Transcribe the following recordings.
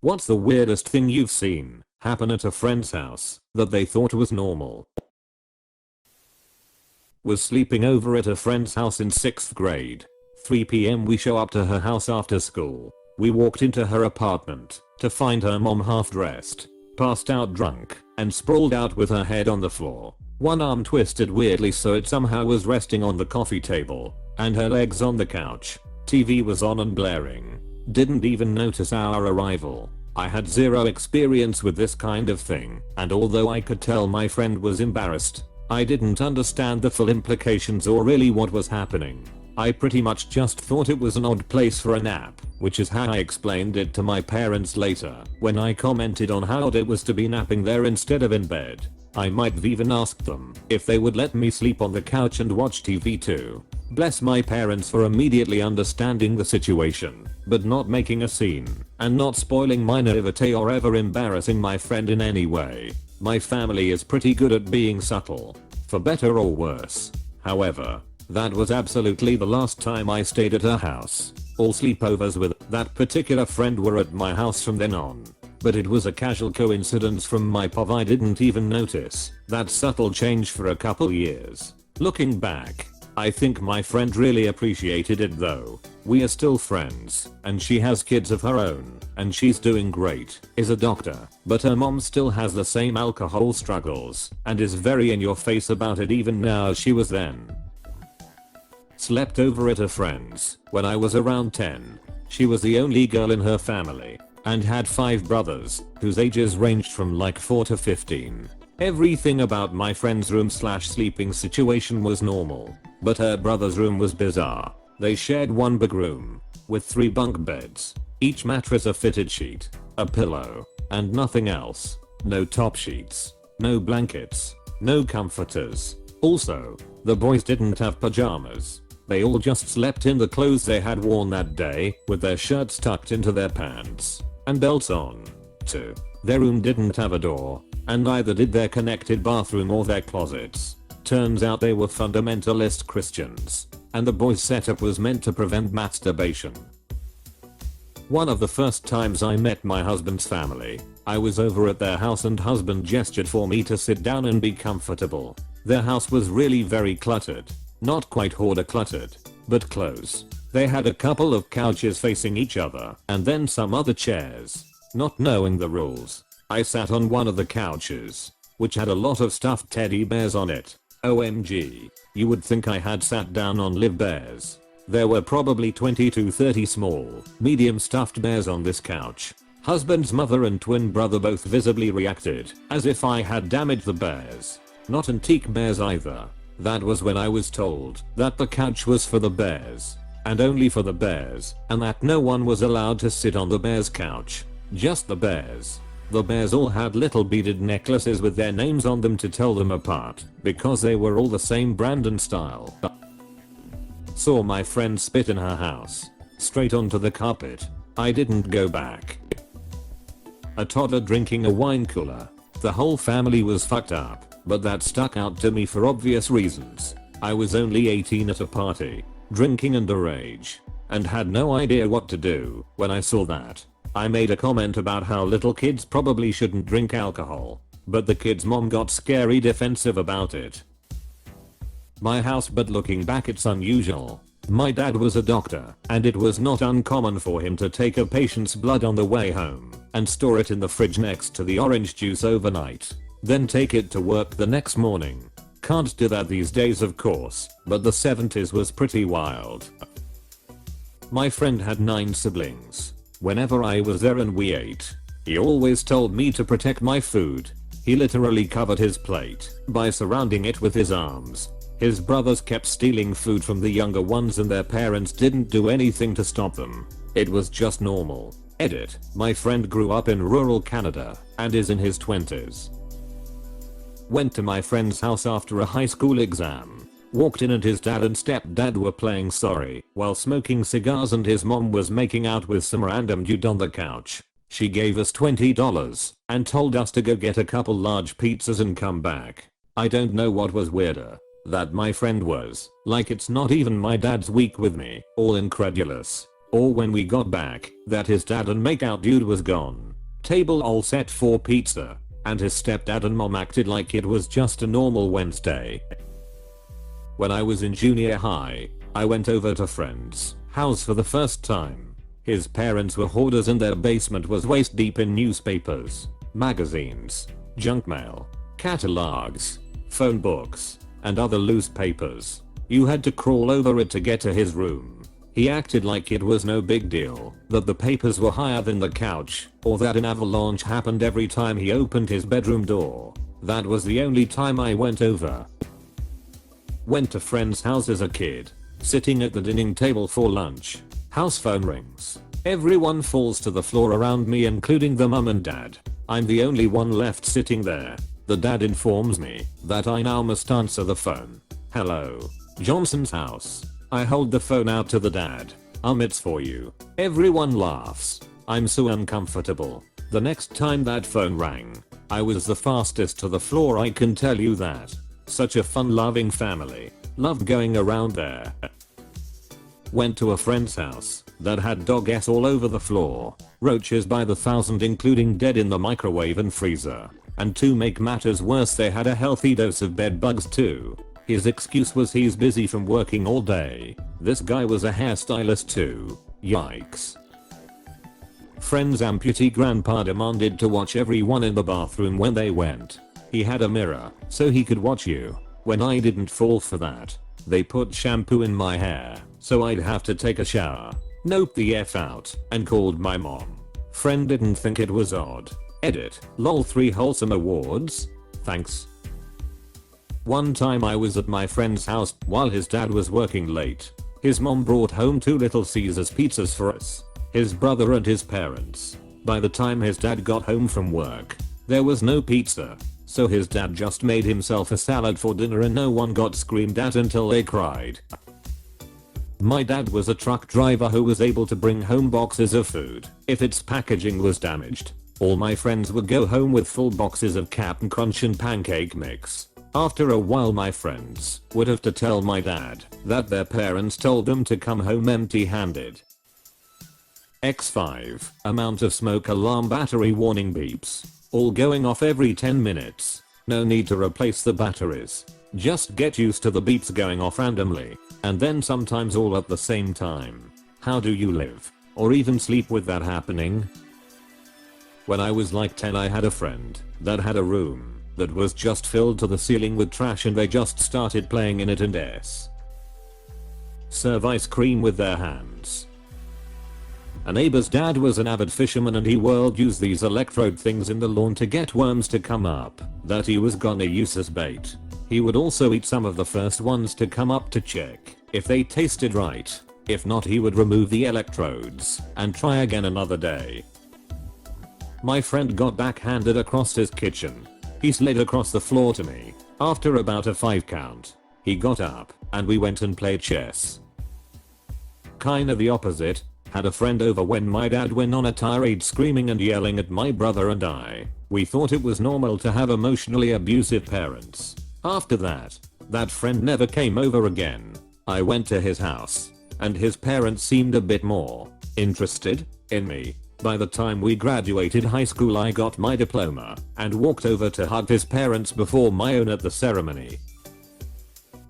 What's the weirdest thing you've seen happen at a friend's house that they thought was normal? Was sleeping over at a friend's house in 6th grade. 3 p.m. we show up to her house after school. We walked into her apartment to find her mom half dressed, passed out drunk, and sprawled out with her head on the floor. One arm twisted weirdly so it somehow was resting on the coffee table, and her legs on the couch. TV was on and blaring. Didn't even notice our arrival. I had zero experience with this kind of thing, and although I could tell my friend was embarrassed, I didn't understand the full implications or really what was happening. I pretty much just thought it was an odd place for a nap, which is how I explained it to my parents later, when I commented on how odd it was to be napping there instead of in bed. I might have even asked them if they would let me sleep on the couch and watch TV too. Bless my parents for immediately understanding the situation, but not making a scene, and not spoiling my naivete or ever embarrassing my friend in any way. My family is pretty good at being subtle, for better or worse. However, that was absolutely the last time I stayed at her house. All sleepovers with that particular friend were at my house from then on. But it was a casual coincidence from my POV. I didn't even notice that subtle change for a couple years. Looking back, I think my friend really appreciated it though. We are still friends, and she has kids of her own, and she's doing great, is a doctor, but her mom still has the same alcohol struggles, and is very in your face about it even now as she was then. Slept over at a friend's when I was around 10. She was the only girl in her family, and had 5 brothers, whose ages ranged from like 4 to 15. Everything about my friend's room / sleeping situation was normal, but her brother's room was bizarre. They shared one big room, with 3 bunk beds, each mattress a fitted sheet, a pillow, and nothing else. No top sheets, no blankets, no comforters. Also, the boys didn't have pajamas. They all just slept in the clothes they had worn that day, with their shirts tucked into their pants, and belts on, too. Their room didn't have a door, and neither did their connected bathroom or their closets. Turns out they were fundamentalist Christians, and the boys' setup was meant to prevent masturbation. One of the first times I met my husband's family, I was over at their house and husband gestured for me to sit down and be comfortable. Their house was really very cluttered. Not quite hoarder cluttered, but close. They had a couple of couches facing each other, and then some other chairs. Not knowing the rules, I sat on one of the couches, which had a lot of stuffed teddy bears on it. OMG, you would think I had sat down on live bears. There were probably 20 to 30 small, medium stuffed bears on this couch. Husband's mother and twin brother both visibly reacted, as if I had damaged the bears. Not antique bears either. That was when I was told that the couch was for the bears, and only for the bears, and that no one was allowed to sit on the bears' couch. Just the bears. The bears all had little beaded necklaces with their names on them to tell them apart, because they were all the same brand and style. Saw my friend spit in her house. Straight onto the carpet. I didn't go back. A toddler drinking a wine cooler. The whole family was fucked up. But that stuck out to me for obvious reasons. I was only 18 at a party, drinking underage, and had no idea what to do when I saw that. I made a comment about how little kids probably shouldn't drink alcohol, but the kid's mom got scary defensive about it. My house, but looking back it's unusual. My dad was a doctor, and it was not uncommon for him to take a patient's blood on the way home and store it in the fridge next to the orange juice overnight. Then take it to work the next morning. Can't do that these days of course, but the 70s was pretty wild. My friend had 9 siblings. Whenever I was there and we ate, he always told me to protect my food. He literally covered his plate by surrounding it with his arms. His brothers kept stealing food from the younger ones and their parents didn't do anything to stop them. It was just normal. Edit. My friend grew up in rural Canada and is in his 20s. Went to my friend's house after a high school exam. Walked in and his dad and stepdad were playing sorry while smoking cigars and his mom was making out with some random dude on the couch. She gave us $20 and told us to go get a couple large pizzas and come back. I don't know what was weirder. That my friend was like it's not even my dad's week with me, all incredulous. Or when we got back, that his dad and makeout dude was gone. Table all set for pizza. And his stepdad and mom acted like it was just a normal Wednesday. When I was in junior high, I went over to friend's house for the first time. His parents were hoarders and their basement was waist deep in newspapers, magazines, junk mail, catalogs, phone books, and other loose papers. You had to crawl over it to get to his room. He acted like it was no big deal, that the papers were higher than the couch, or that an avalanche happened every time he opened his bedroom door. That was the only time I went over. Went to friend's house as a kid. Sitting at the dining table for lunch. House phone rings. Everyone falls to the floor around me, including the mum and dad. I'm the only one left sitting there. The dad informs me that I now must answer the phone. Hello. Johnson's house. I hold the phone out to the dad. It's for you. Everyone laughs. I'm so uncomfortable. The next time that phone rang, I was the fastest to the floor, I can tell you that. Such a fun-loving family. Loved going around there. Went to a friend's house that had dog s all over the floor. Roaches by the thousand, including dead in the microwave and freezer. And to make matters worse, they had a healthy dose of bed bugs too. His excuse was he's busy from working all day. This guy was a hairstylist too. Yikes. Friend's amputee grandpa demanded to watch everyone in the bathroom when they went. He had a mirror, so he could watch you. When I didn't fall for that, they put shampoo in my hair, so I'd have to take a shower. Nope the F out, and called my mom. Friend didn't think it was odd. Edit. Lol 3 wholesome awards? Thanks. One time I was at my friend's house while his dad was working late. His mom brought home 2 Little Caesars pizzas for us, his brother and his parents. By the time his dad got home from work, there was no pizza, so his dad just made himself a salad for dinner and no one got screamed at until they cried. My dad was a truck driver who was able to bring home boxes of food if its packaging was damaged. All my friends would go home with full boxes of Cap'n Crunch and pancake mix. After a while my friends would have to tell my dad that their parents told them to come home empty-handed. X5. Amount of smoke alarm battery warning beeps. All going off every 10 minutes. No need to replace the batteries. Just get used to the beeps going off randomly, and then sometimes all at the same time. How do you live, or even sleep with that happening? When I was like 10 I had a friend that had a room that was just filled to the ceiling with trash and they just started playing in it and serve ice cream with their hands. A neighbor's dad was an avid fisherman and he would use these electrode things in the lawn to get worms to come up that he was gonna use as bait. He would also eat some of the first ones to come up to check if they tasted right. If not, he would remove the electrodes and try again another day. My friend got backhanded across his kitchen. He slid across the floor to me. After about a 5 count, he got up and we went and played chess. Kinda the opposite. Had a friend over when my dad went on a tirade screaming and yelling at my brother and I. We thought it was normal to have emotionally abusive parents. After that friend never came over again. I went to his house and his parents seemed a bit more interested in me. By the time we graduated high school I got my diploma and walked over to hug his parents before my own at the ceremony.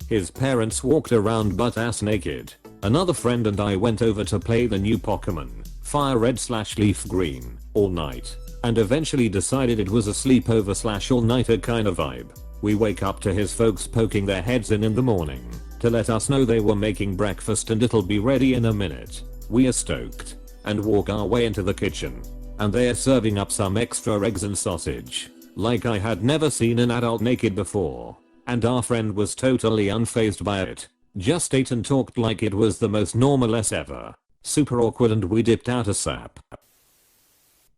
His parents walked around butt-ass naked. Another friend and I went over to play the new Pokemon, Fire Red/Leaf Green, all night, and eventually decided it was a sleepover / all-nighter kind of vibe. We wake up to his folks poking their heads in the morning to let us know they were making breakfast and it'll be ready in a minute. We are stoked and walk our way into the kitchen, and they are serving up some extra eggs and sausage. Like I had never seen an adult naked before, and our friend was totally unfazed by it. Just ate and talked like it was the most normal ever. Super awkward and we dipped out a sap.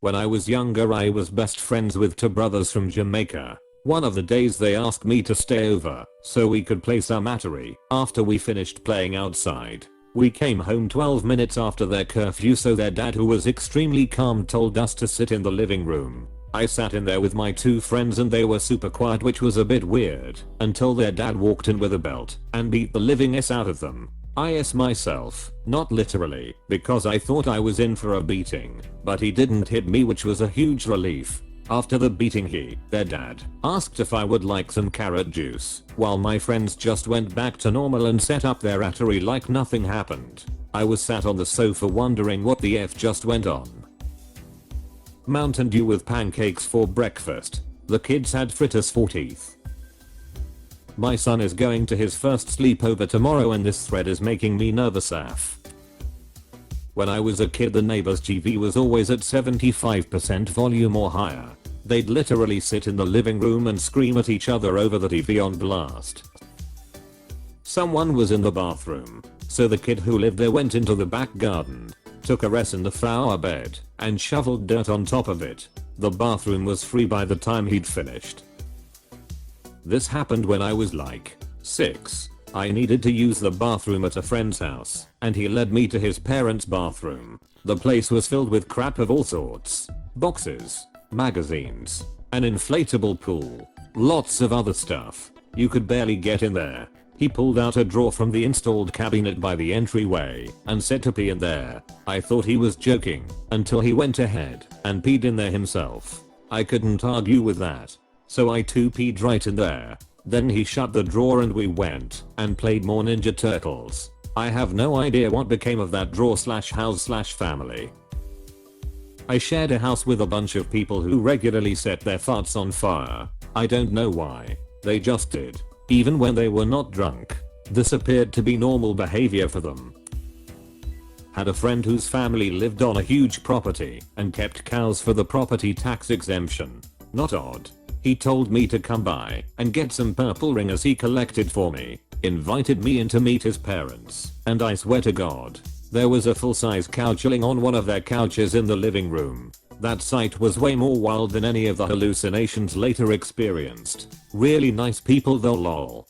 When I was younger I was best friends with 2 brothers from Jamaica. One of the days they asked me to stay over so we could play some Atari after we finished playing outside. We came home 12 minutes after their curfew, so their dad, who was extremely calm, told us to sit in the living room. I sat in there with my 2 friends and they were super quiet, which was a bit weird, until their dad walked in with a belt and beat the living s out of them. I asked myself, not literally, because I thought I was in for a beating, but he didn't hit me, which was a huge relief. After the beating their dad, asked if I would like some carrot juice, while my friends just went back to normal and set up their Atari like nothing happened. I was sat on the sofa wondering what the F just went on. Mountain Dew with pancakes for breakfast. The kids had fritters for teeth. My son is going to his first sleepover tomorrow and this thread is making me nervous AF. When I was a kid, the neighbor's TV was always at 75% volume or higher. They'd literally sit in the living room and scream at each other over the TV on blast. Someone was in the bathroom, so the kid who lived there went into the back garden, took a rest in the flower bed, and shoveled dirt on top of it. The bathroom was free by the time he'd finished. This happened when I was like 6. I needed to use the bathroom at a friend's house, and he led me to his parents' bathroom. The place was filled with crap of all sorts. Boxes, magazines, an inflatable pool, lots of other stuff. You could barely get in there. He pulled out a drawer from the installed cabinet by the entryway and said to pee in there. I thought he was joking until he went ahead and peed in there himself. I couldn't argue with that, so I too peed right in there. Then he shut the drawer and we went and played more Ninja Turtles. I have no idea what became of that drawer / house / family. I shared a house with a bunch of people who regularly set their farts on fire. I don't know why. They just did. Even when they were not drunk. This appeared to be normal behavior for them. Had a friend whose family lived on a huge property and kept cows for the property tax exemption. Not odd. He told me to come by and get some purple ringers he collected for me, invited me in to meet his parents, and I swear to God, there was a full-size cow chilling on one of their couches in the living room. That sight was way more wild than any of the hallucinations later experienced. Really nice people though, lol.